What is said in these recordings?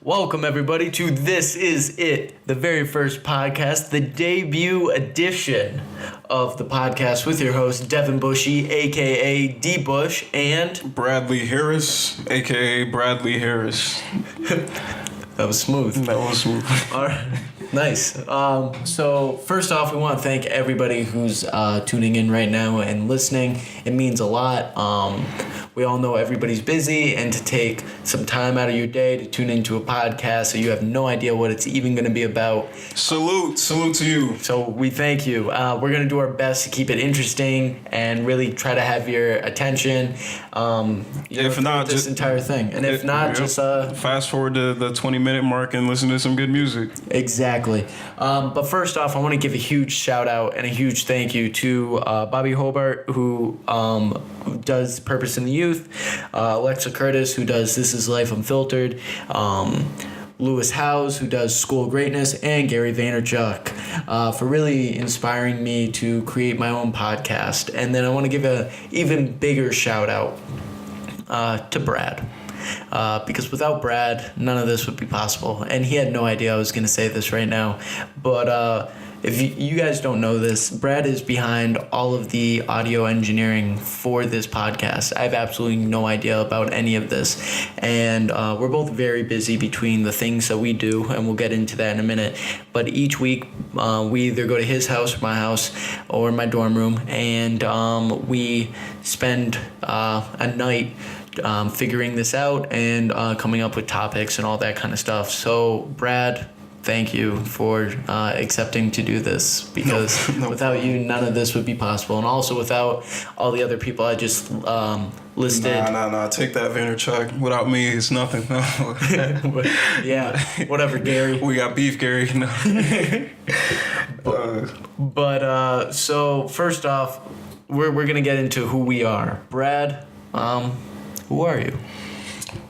Welcome, everybody, to This Is It, the very first podcast, the debut edition of the podcast with your host, Devin Bushy, a.k.a. D. Bush, and... Bradley Harris, a.k.a. Bradley Harris. That was smooth. All right. Nice. So first off, we want to thank everybody who's tuning in right now and listening. It means a lot. We all know everybody's busy, and to take some time out of your day to tune into a podcast so you have no idea what it's even going to be about. Salute to you. So we thank you. We're going to do our best to keep it interesting and really try to have your attention. If not, this entire thing. And if not, just fast forward to the 20-minute mark and listen to some good music. Exactly. But first off, I want to give a huge shout out and a huge thank you to Bobby Hobart, who does Purpose in the Youth, Alexa Curtis, who does This Is Life Unfiltered, Lewis Howes, who does School of Greatness, and Gary Vaynerchuk for really inspiring me to create my own podcast. And then I want to give an even bigger shout out to Brad. Because without Brad, none of this would be possible. And he had no idea I was going to say this right now. But if you guys don't know this, Brad is behind all of the audio engineering for this podcast. I have absolutely no idea about any of this. And we're both very busy between the things that we do, and we'll get into that in a minute. But each week, we either go to his house or my house or my dorm room, and we spend a night figuring this out and coming up with topics and all that kind of stuff. So, Brad, thank you for accepting to do this, because without you, none of this would be possible. And also without all the other people I just listed. Nah. Take that, Vaynerchuk. Without me, it's nothing. Yeah, whatever, Gary. We got beef, Gary. No. But so first off, we're going to get into who we are. Brad, who are you?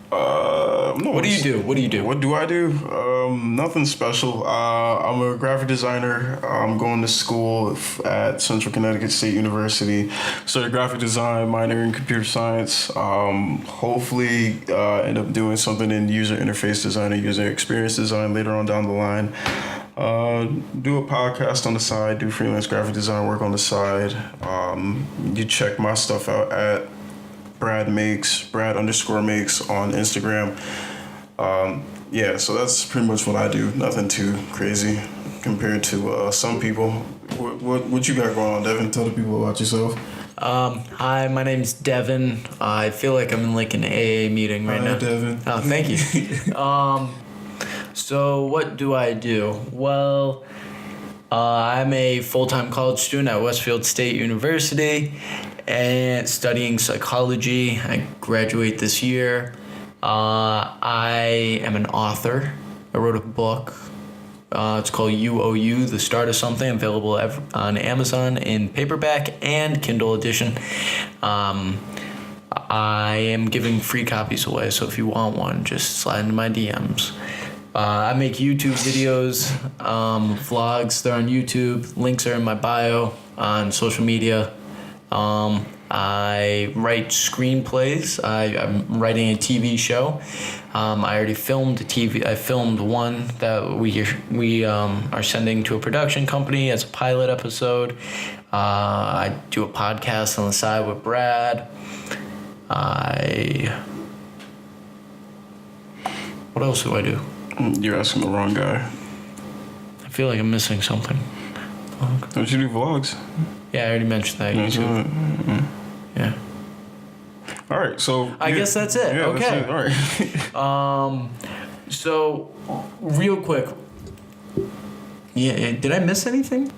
What do you do? What do I do? Nothing special. I'm a graphic designer. I'm going to school at Central Connecticut State University. Studied graphic design, minor in computer science. Hopefully end up doing something in user interface design or user experience design later on down the line. Do a podcast on the side, do freelance graphic design work on the side. You check my stuff out at Brad _makes on Instagram. So that's pretty much what I do. Nothing too crazy compared to some people. What you got going on, Devin? Tell the people about yourself. Hi, my name's Devin. I feel like I'm in like an AA meeting right now. Hi, Devin. Oh, thank you. So what do I do? Well, I'm a full-time college student at Westfield State University and studying psychology. I graduate this year. I am an author. I wrote a book. It's called You Owe You, The Start of Something, available on Amazon in paperback and Kindle edition. I am giving free copies away, so if you want one, just slide into my DMs. I make YouTube videos, vlogs. They're on YouTube. Links are in my bio on social media. I write screenplays. I'm writing a TV show. I already filmed I filmed one that we are sending to a production company as a pilot episode. I do a podcast on the side with Brad. What else do I do? You're asking the wrong guy. I feel like I'm missing something. Don't you do vlogs? Yeah, I already mentioned that. YouTube. Mm-hmm. Yeah. All right, so I guess that's it. Yeah, okay. That's it. All right. So real quick. Yeah, did I miss anything?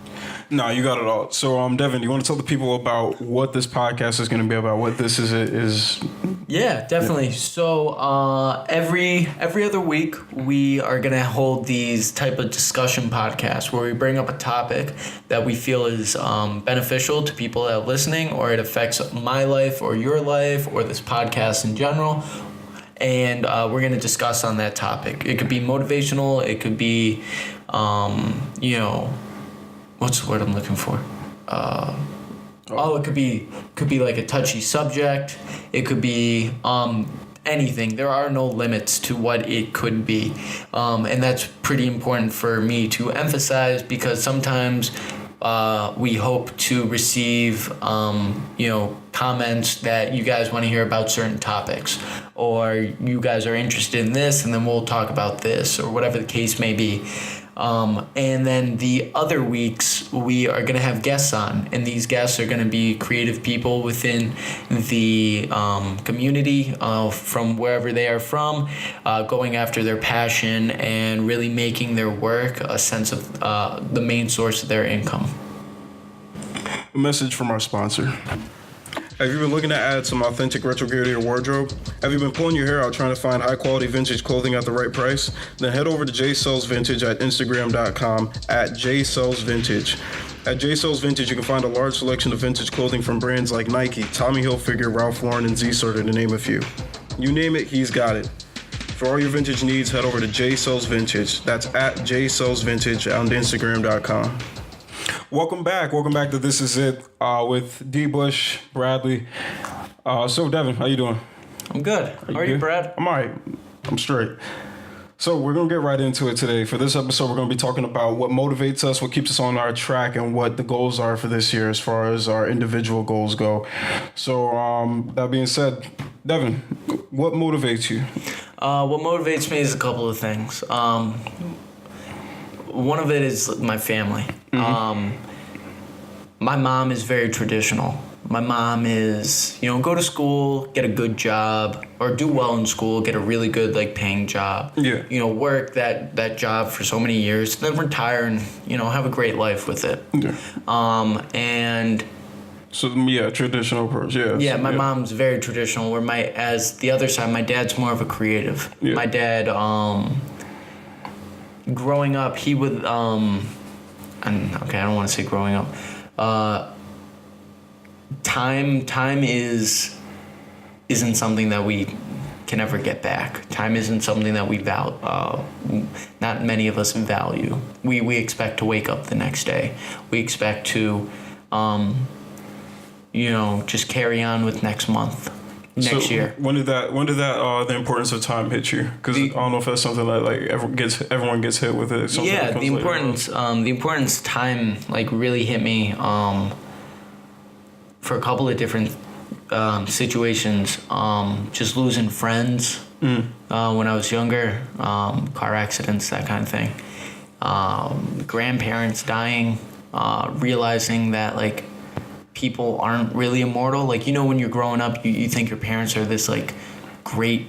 No, you got it all. So, Devin, you want to tell the people about what this podcast is going to be about? What this is? Yeah, definitely. Yeah. So, every other week, we are going to hold these type of discussion podcasts where we bring up a topic that we feel is beneficial to people that are listening, or it affects my life or your life or this podcast in general. And we're going to discuss on that topic. It could be motivational. It could be, what's the word I'm looking for? It could be like a touchy subject. It could be anything. There are no limits to what it could be. And that's pretty important for me to emphasize, because sometimes we hope to receive, comments that you guys want to hear about certain topics, or you guys are interested in this, and then we'll talk about this, or whatever the case may be. And then the other weeks we are going to have guests on, and these guests are going to be creative people within the community from wherever they are from, going after their passion and really making their work a sense of the main source of their income. A message from our sponsor. Have you been looking to add some authentic retro gear to your wardrobe? Have you been pulling your hair out trying to find high-quality vintage clothing at the right price? Then head over to JSellsVintage at Instagram.com at JSellsVintage. At JSellsVintage, you can find a large selection of vintage clothing from brands like Nike, Tommy Hilfiger, Ralph Lauren, and Z-Sorter, to name a few. You name it, he's got it. For all your vintage needs, head over to JSellsVintage. That's at JSellsVintage on Instagram.com. Welcome back to This Is It with D. Bush, Bradley. So Devin, how you doing? I'm good. How are you, Brad? I'm all right. I'm straight. So we're going to get right into it today. For this episode, we're going to be talking about what motivates us, what keeps us on our track, and what the goals are for this year as far as our individual goals go. So that being said, Devin, what motivates you? What motivates me is a couple of things. One of it is my family. Mm-hmm. My mom is very traditional. My mom is, go to school, get a good job, or do well in school, get a really good, paying job. Yeah. Work that job for so many years, then retire and, have a great life with it. Yeah. And... So, yeah, traditional approach, yeah. Yeah, my mom's very traditional, where as the other side, my dad's more of a creative. Yeah. My dad, growing up, he would, I don't want to say growing up. Time isn't something that we can ever get back. Time isn't something that we not many of us value. We expect to wake up the next day. We expect to, just carry on with next month. Next year. When did the importance of time hit you? Because I don't know if that's something that everyone gets hit with it. Yeah, the importance time really hit me for a couple of different situations. Just losing friends when I was younger, car accidents, that kind of thing. Grandparents dying, realizing that people aren't really immortal. When you're growing up, you think your parents are this great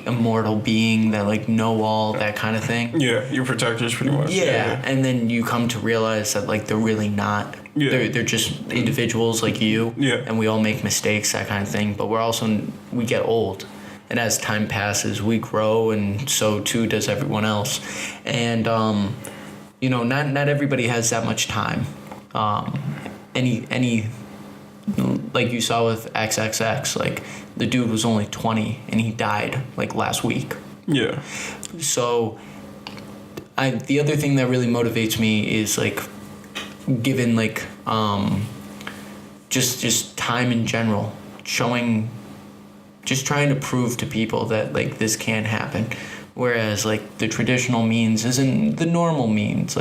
immortal being that know all, that kind of thing. Yeah, your protectors pretty much. Yeah. And then you come to realize that they're really not. Yeah. They're just individuals like you. Yeah. And we all make mistakes, that kind of thing. But we get old. And as time passes, we grow, and so too does everyone else. And not everybody has that much time. Any like you saw with XXX, the dude was only 20 and he died last week. Yeah. So the other thing that really motivates me is given just time in general, trying to prove to people that this can happen. Whereas the traditional means isn't the normal means.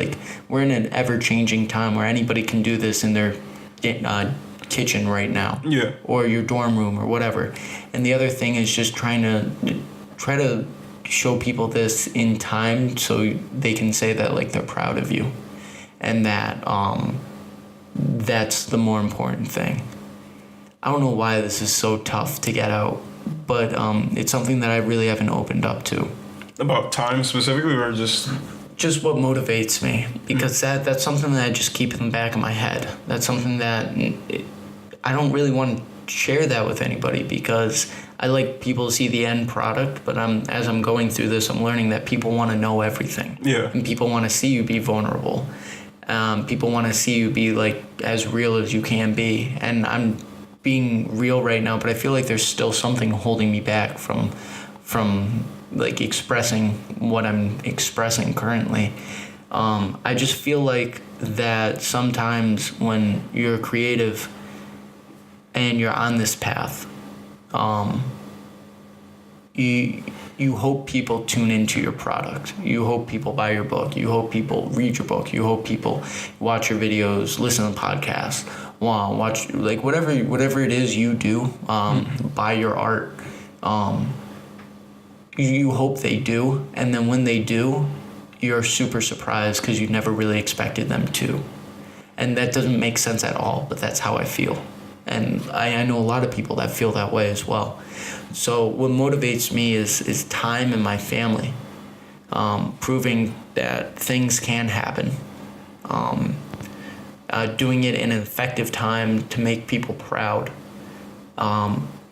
We're in an ever-changing time where anybody can do this in their kitchen right now. Yeah. Or your dorm room or whatever. And the other thing is just try to show people this in time so they can say that they're proud of you. And that that's the more important thing. I don't know why this is so tough to get out, but it's something that I really haven't opened up to. About time specifically, or just what motivates me, because that's something that I just keep in the back of my head. That's something that I don't really want to share that with anybody, because I like people to see the end product, but as I'm going through this, I'm learning that people want to know everything. Yeah. And people want to see you be vulnerable. People want to see you be as real as you can be. And I'm being real right now, but I feel there's still something holding me back from expressing what I'm expressing currently. I just feel that sometimes when you're creative and you're on this path, you hope people tune into your product. You hope people buy your book. You hope people read your book. You hope people watch your videos, listen to podcasts, watch like whatever it is you do. Buy your art. You hope they do, and then when they do, you're super surprised because you never really expected them to. And that doesn't make sense at all, but that's how I feel. And I know a lot of people that feel that way as well. So what motivates me is time and my family, proving that things can happen, doing it in an effective time to make people proud,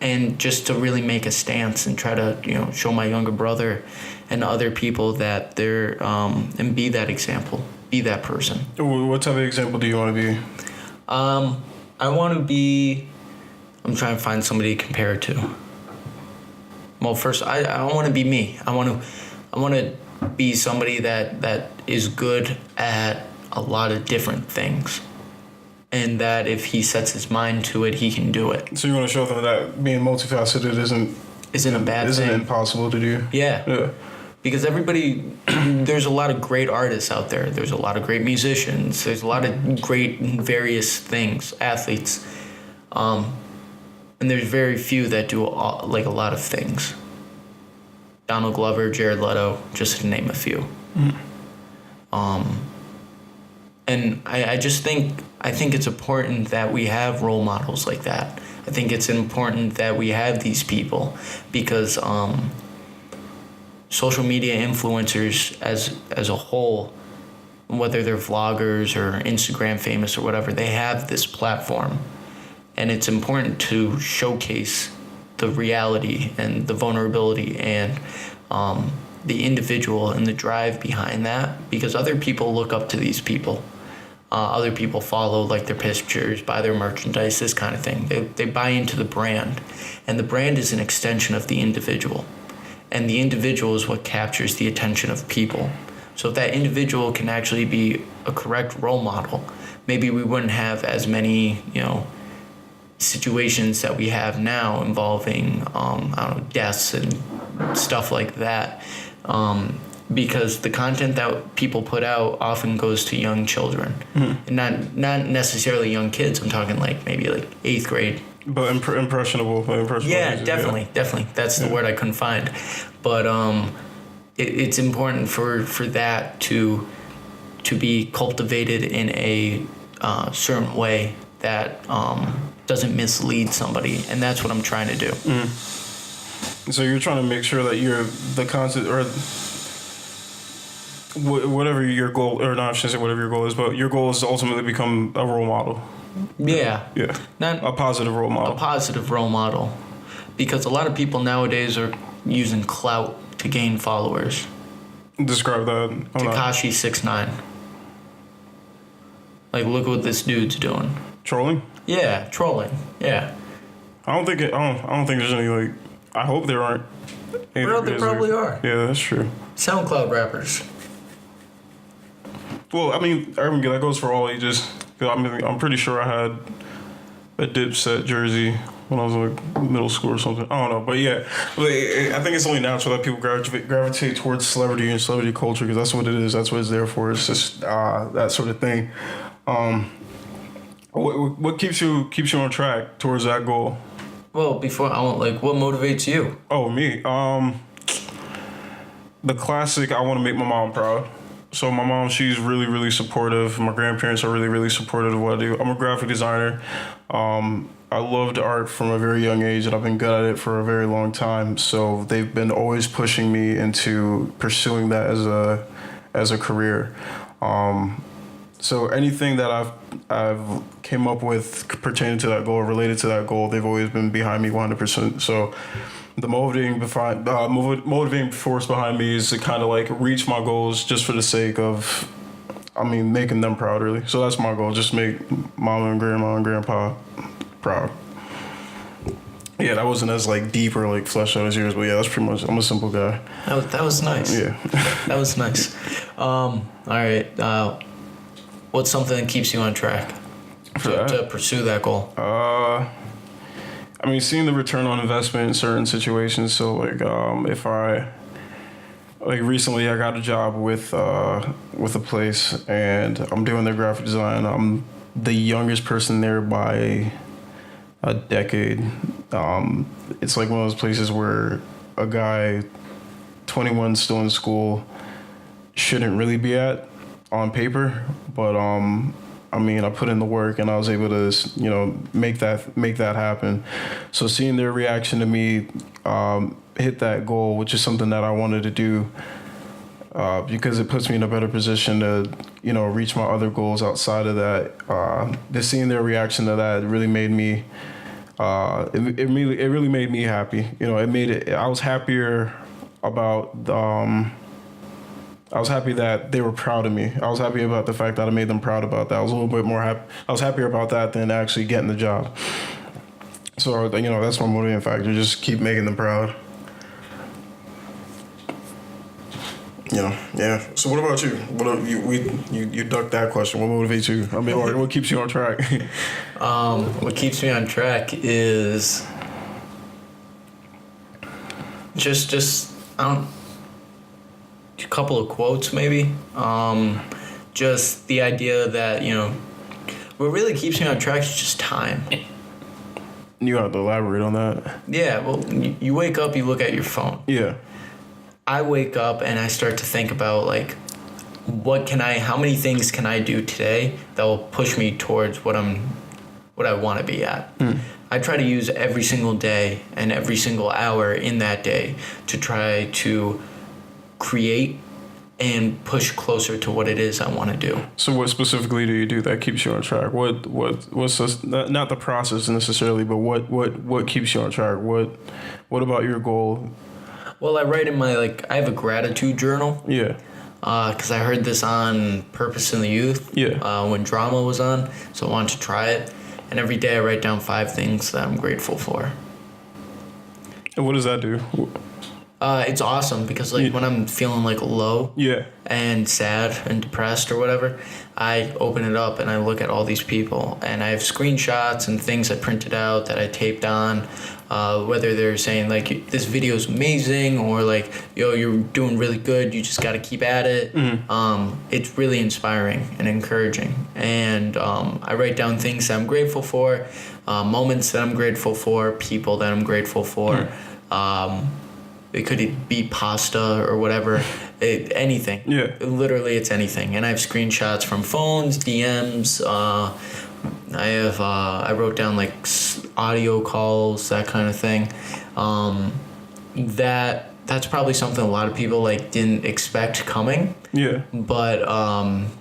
and just to really make a stance and try to show my younger brother and other people that they're and be that example, be that person. What type of example do you want to be? I want to be. I'm trying to find somebody to compare it to. Well, first, I want to be me. I want to be somebody that is good at a lot of different things, and that if he sets his mind to it, he can do it. So you want to show them that being multifaceted isn't a bad thing. Isn't impossible to do. Yeah. Because there's a lot of great artists out there. There's a lot of great musicians. There's a lot of great various things, athletes. And there's very few that do a lot of things. Donald Glover, Jared Leto, just to name a few. And I think it's important that we have role models like that. I think it's important that we have these people because social media influencers as a whole, whether they're vloggers or Instagram famous or whatever, they have this platform. And it's important to showcase the reality and the vulnerability and the individual and the drive behind that, because other people look up to these people. Other people follow their pictures, buy their merchandise, this kind of thing. They buy into the brand. And the brand is an extension of the individual. And the individual is what captures the attention of people. So if that individual can actually be a correct role model, maybe we wouldn't have as many, situations that we have now involving, deaths and stuff like that. Because the content that people put out often goes to young children. And not necessarily young kids. I'm talking maybe 8th grade. But impressionable. Yeah, definitely. That's the word I couldn't find. But it's important for that to be cultivated in a certain way that doesn't mislead somebody, and that's what I'm trying to do. So you're trying to make sure that you're the content or whatever your goal, or not, I shouldn't say whatever your goal is, but your goal is to ultimately become a role model. Yeah. Not a positive role model. A positive role model. Because a lot of people nowadays are using clout to gain followers. Describe that. Tekashi 6ix9ine. Look what this dude's doing. Trolling? Yeah, trolling. Yeah. I don't think there's any I hope there aren't. Well, there probably are. Yeah, that's true. SoundCloud rappers. Well, I mean, that goes for all ages. I'm pretty sure I had a Dipset jersey when I was middle school or something. I don't know, but yeah, I think it's only natural that people gravitate towards celebrity and celebrity culture because that's what it is. That's what it's there for. It's just that sort of thing. What keeps you on track towards that goal? Well, what motivates you? Oh, me. The classic. I want to make my mom proud. So my mom, she's really, really supportive. My grandparents are really, really supportive of what I do. I'm a graphic designer. I loved art from a very young age, and I've been good at it for a very long time. So they've been always pushing me into pursuing that as a career. So anything that I've came up with pertaining to that goal or related to that goal, they've always been behind me 100%. So the motivating force behind me is to kind of reach my goals just for the sake of, making them proud, really. So that's my goal, just make mama and grandma and grandpa proud. Yeah, that wasn't as deep or fleshed out as yours, but yeah, that's pretty much. I'm a simple guy. That was nice. Yeah, that was nice. All right. What's something that keeps you on track to pursue that goal? I mean, seeing the return on investment in certain situations. So like, if I like recently, I got a job with a place, and I'm doing their graphic design. I'm the youngest person there by a decade. It's like one of those places where a guy, 21, still in school, shouldn't really be at on paper, but I mean, I put in the work and I was able to, make that happen. So seeing their reaction to me hit that goal, which is something that I wanted to do, because it puts me in a better position to, reach my other goals outside of that. Just seeing their reaction to that really made me. It really made me happy. I was happier about. I was happy that they were proud of me. I was happy about the fact that I made them proud about that. I was a little bit more happy. I was happier about that than actually getting the job. So, that's my motivating factor. Just keep making them proud. Yeah. So what about you? You ducked that question. What motivates you? I mean, or what keeps you on track? What keeps me on track is just I don't. A couple of quotes maybe. Just the idea that, what really keeps me on track is just time. You have to elaborate on that. Yeah, well, you wake up, you look at your phone. Yeah. I wake up and I start to think about, like, how many things can I do today that will push me towards what I want to be at. I try to use every single day and every single hour in that day to try to create and push closer to what it is I want to do. So what specifically do you do that keeps you on track? What's this, not the process necessarily, but what keeps you on track? What about your goal? Well, I write in I have a gratitude journal. Yeah. Because I heard this on Purpose in the Youth. Yeah. When drama was on, so I wanted to try it. And every day I write down 5 things that I'm grateful for. And what does that do? It's awesome because when I'm feeling low and sad and depressed or whatever, I open it up and I look at all these people and I have screenshots and things I printed out that I taped on, whether they're saying this video is amazing or yo, you're doing really good, you just got to keep at it. Mm-hmm. It's really inspiring and encouraging, and I write down things that I'm grateful for, moments that I'm grateful for, people that I'm grateful for. It could be pasta or whatever, anything. Yeah. Literally, it's anything. And I have screenshots from phones, DMs. I wrote down audio calls, that kind of thing. That's probably something a lot of people didn't expect coming. Yeah. But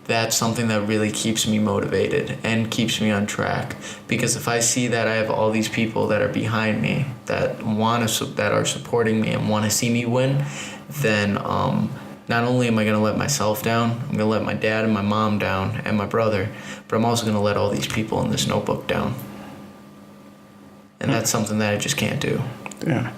that's something that really keeps me motivated and keeps me on track, because if I see that I have all these people that are behind me that are supporting me and want to see me win, then not only am I going to let myself down, I'm going to let my dad and my mom down and my brother, but I'm also going to let all these people in this notebook down. And that's something that I just can't do. Yeah.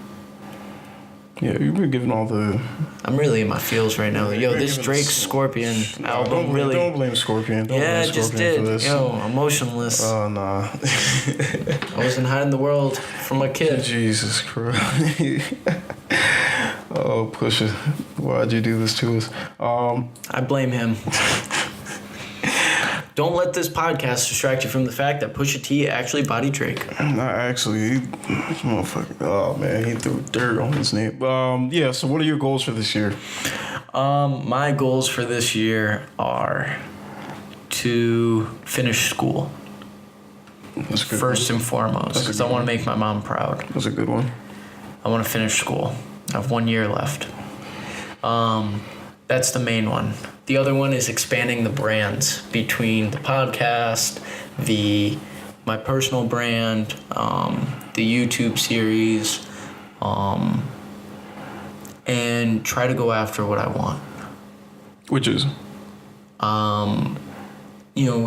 Yeah, you've been giving all the... I'm really in my feels right now. Yo, this Drake Scorpion album really... Don't blame Scorpion. I just did. Yo, emotionless. Oh, nah. I wasn't hiding the world from my kid. Jesus Christ. Oh, Pusha. Why'd you do this to us? I blame him. Don't let this podcast distract you from the fact that Pusha T actually bodied Drake. Not actually. Motherfucker. Oh, man. He threw dirt on his name. Yeah, so what are your goals for this year? My goals for this year are to finish school. That's good. First and foremost, because I want to make my mom proud. That's a good one. I want to finish school. I have 1 year left. That's the main one. The other one is expanding the brands between the podcast, my personal brand, the YouTube series, and try to go after what I want. Which is? With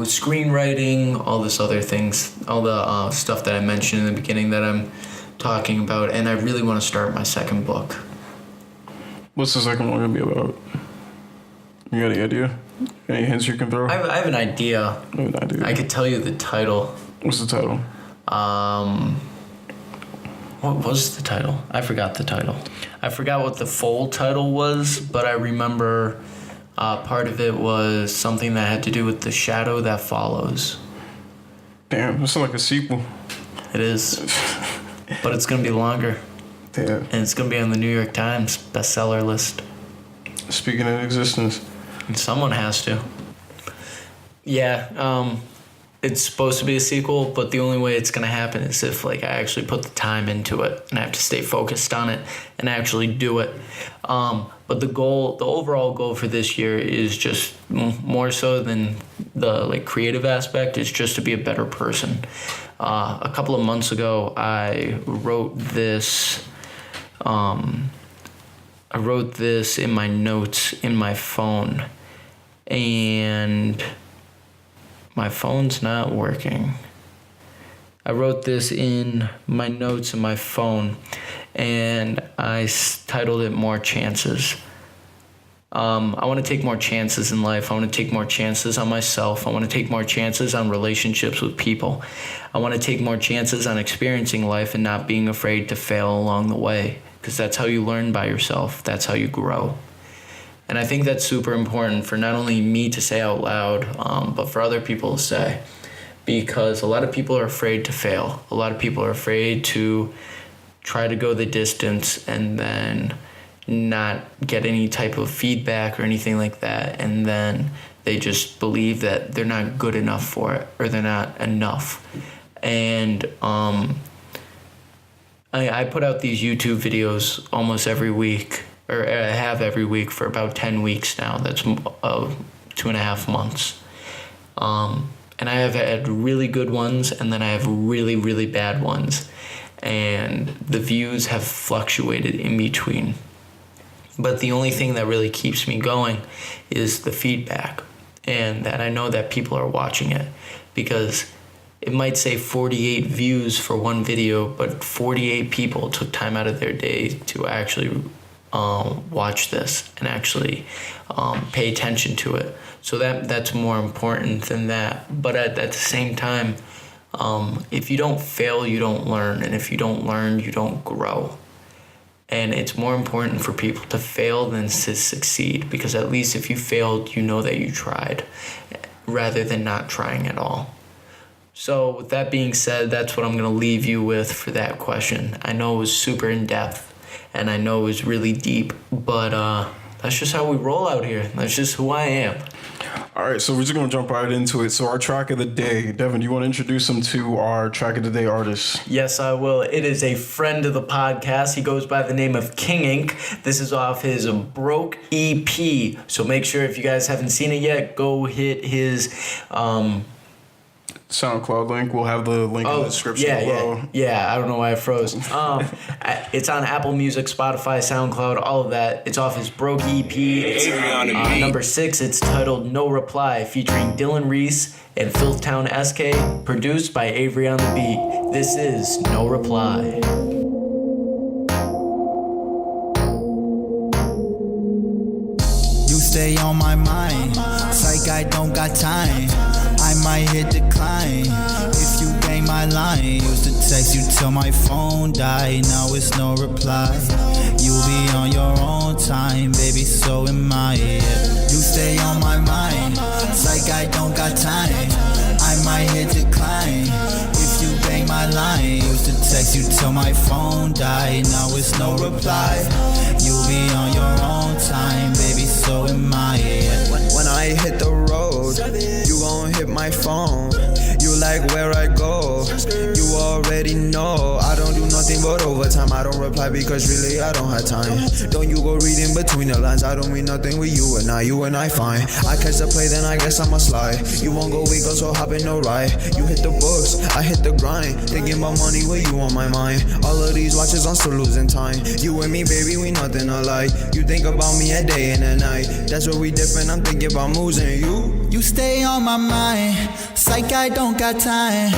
screenwriting, all this other things, all the stuff that I mentioned in the beginning that I'm talking about, and I really want to start my second book. What's the second one going to be about? You got any idea? Any hints you can throw? I have an idea. I have an idea. I could tell you the title. What's the title? What was the title? I forgot the title. I forgot what the full title was, but I remember part of it was something that had to do with the shadow that follows. Damn, that's like a sequel. It is. But it's going to be longer. Damn. And it's going to be on the New York Times bestseller list. Speaking of existence. And someone has to. Yeah, it's supposed to be a sequel, but the only way it's going to happen is if like I actually put the time into it and I have to stay focused on it and actually do it. But the overall goal for this year is just more so than the like creative aspect, is just to be a better person. A couple of months ago, I wrote this in my notes in my phone, and my phone's not working. I wrote this in my notes in my phone, and I titled it More Chances. I want to take more chances in life. I want to take more chances on myself. I want to take more chances on relationships with people. I want to take more chances on experiencing life and not being afraid to fail along the way, because that's how you learn by yourself. That's how you grow. And I think that's super important for not only me to say out loud, but for other people to say, because a lot of people are afraid to fail. A lot of people are afraid to try to go the distance and then not get any type of feedback or anything like that, and then they just believe that they're not good enough for it or they're not enough. And I put out these YouTube videos almost every week, or I have every week for about 10 weeks now. That's 2.5 months. And I have had really good ones, and then I have really, really bad ones. And the views have fluctuated in between. But the only thing that really keeps me going is the feedback, and that I know that people are watching it, because it might say 48 views for one video, but 48 people took time out of their day to actually watch this and actually pay attention to it. So that's more important than that. But at the same time, if you don't fail, you don't learn. And if you don't learn, you don't grow. And it's more important for people to fail than to succeed, because at least if you failed, you know that you tried, rather than not trying at all. So with that being said, that's what I'm going to leave you with for that question. I know it was super in-depth, and I know it was really deep, but that's just how we roll out here. That's just who I am. All right, so we're just going to jump right into it. So our track of the day, Devin, do you want to introduce him to our track of the day artist? Yes, I will. It is a friend of the podcast. He goes by the name of King Ink. This is off his Broke EP. So make sure, if you guys haven't seen it yet, go hit his SoundCloud link. We'll have the link in the description below. Yeah, I don't know why I froze. It's on Apple Music, Spotify, SoundCloud, all of that. It's off his Broke EP. It's number 6. It's titled No Reply, featuring Dylan Reese and FILTHTOWN ESKAY, produced by Avery on the Beat. This is No Reply. You stay on my mind, psych, I don't got time. I might hit decline if you bang my line. Used to text you till my phone died, now it's no reply. You'll be on your own time, baby, so am I. You stay on my mind, psych, I don't got time. I might hit decline if you bang my line. Used to text you till my phone died, now it's no reply. You'll be on your own time, baby, so am I. When I hit the road, you gon' hit my phone. You like where I go, you already know. I don't do nothing but overtime. I don't reply because really I don't have time. Don't you go reading between the lines. I don't mean nothing with you and I fine. I catch the play, then I guess I'ma slide. You won't go weak, so hop in no ride. You hit the books, I hit the grind. Thinking about money with you on my mind. All of these watches, I'm still losing time. You and me, baby, we nothing alike. You think about me a day and a night. That's where we different, I'm thinking about moves and you. You stay on my mind, psych, I don't got time.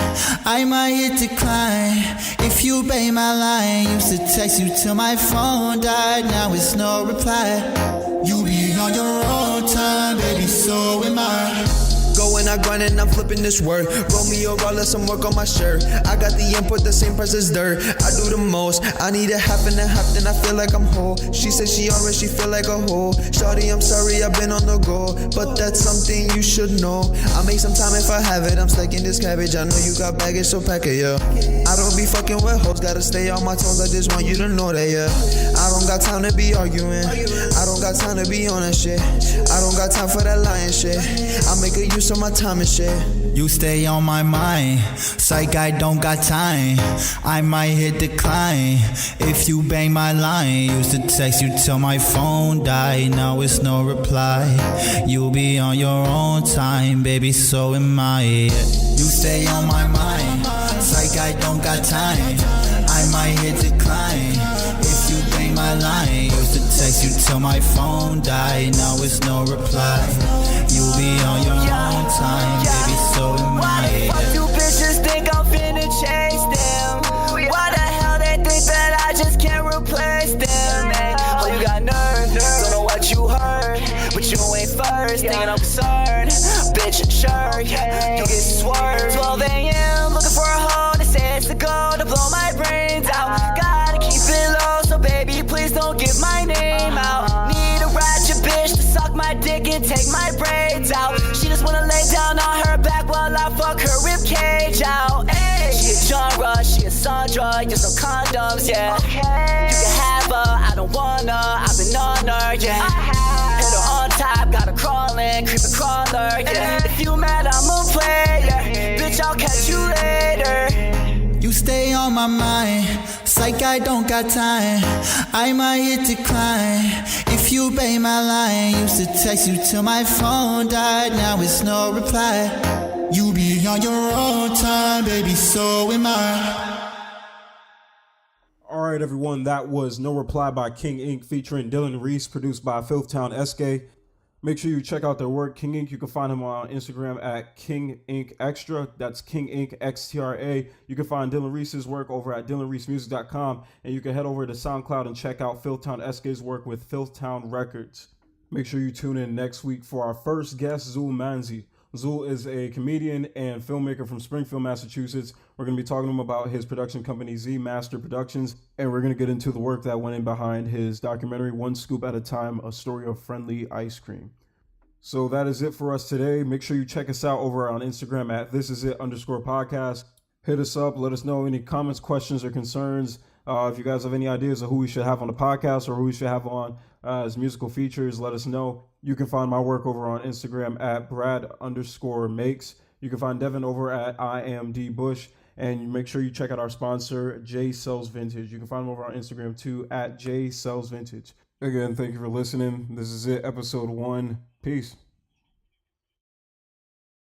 I might hit decline if you pay my line. Used to text you till my phone died, now it's no reply. You be on your own time, baby, so am I. Going when I grind and I'm flipping this word. Roll me a roll, let some work on my shirt. I got the input, the same price as dirt. I do the most, I need a half and a half, then I feel like I'm whole. She said she alright, she feel like a hoe. Shawty, I'm sorry, I've been on the go, but that's something you should know. I'll make some time if I have it, I'm stacking this cabbage. I know you got baggage, so pack it, yeah. I don't be fucking with hoes, gotta stay on my toes. I just want you to know that, yeah. I don't got time to be arguing, I don't got time to be on that shit. I don't got time for that lying shit. I make a use of my time and shit. You stay on my mind, psych, I don't got time. I might hit decline if you bang my line. Used to text you till my phone died, now it's no reply. You'll be on your own time, baby, so am I. You stay on my mind, psych, I don't got time. I might hit decline if you bang my line. Used to text you till my phone died, now it's no reply. You'll be on your own time, baby, so am I. Fuck you bitches think I'm finna chase them. Why the hell they think that I just can't replace them? Man, oh, you got nerve, don't know what you heard, but you ain't first, thinking I'm concerned. Bitch, sure, yeah, you get swerved. 12 a.m. looking for a hoe to say it's the goal to blow my brains out. Gotta keep it low, so baby, please don't give my name out. Need a ratchet bitch to suck my dick and take my braids out. She just wanna lay down on her back while I fuck her rib cage out. Ay, she a genre, she a Sandra, just no condoms, yeah. You can have her, I don't wanna, I've been on her, yeah. Hit her on top, got her crawling, creepy crawler, yeah. If you mad, I'm a player, bitch, I'll catch you later. You stay on my mind, psych, I don't got time. I might hit decline if you bang my line. Used to text you till my phone died, now it's no reply. You be on your own time, baby, so am I. All right, everyone, that was No Reply by King Ink featuring Dylan Reese, produced by FILTHTOWN ESKAY. Make sure you check out their work. King Ink, you can find him on Instagram at King Ink Extra. That's King Ink XTRA. You can find Dylan Reese's work over at DylanReeseMusic.com, and you can head over to Soundcloud and check out FILTHTOWN ESKAY's work with FILTHTOWN Records. Make sure you tune in next week for our first guest, Zul Manzi. Zul is a comedian and filmmaker from Springfield, Massachusetts. We're going to be talking to him about his production company, Z Master Productions, and we're going to get into the work that went in behind his documentary, One Scoop at a Time, A Story of Friendly Ice Cream. So that is it for us today. Make sure you check us out over on Instagram at thisisit_podcast. Hit us up. Let us know any comments, questions, or concerns. If you guys have any ideas of who we should have on the podcast or who we should have on as musical features, let us know. You can find my work over on Instagram at Brad_makes. You can find Devin over at IamDBush. And make sure you check out our sponsor, J Sells Vintage. You can find him over on Instagram too at J Sells Vintage. Again, thank you for listening. This is it, episode 1. Peace.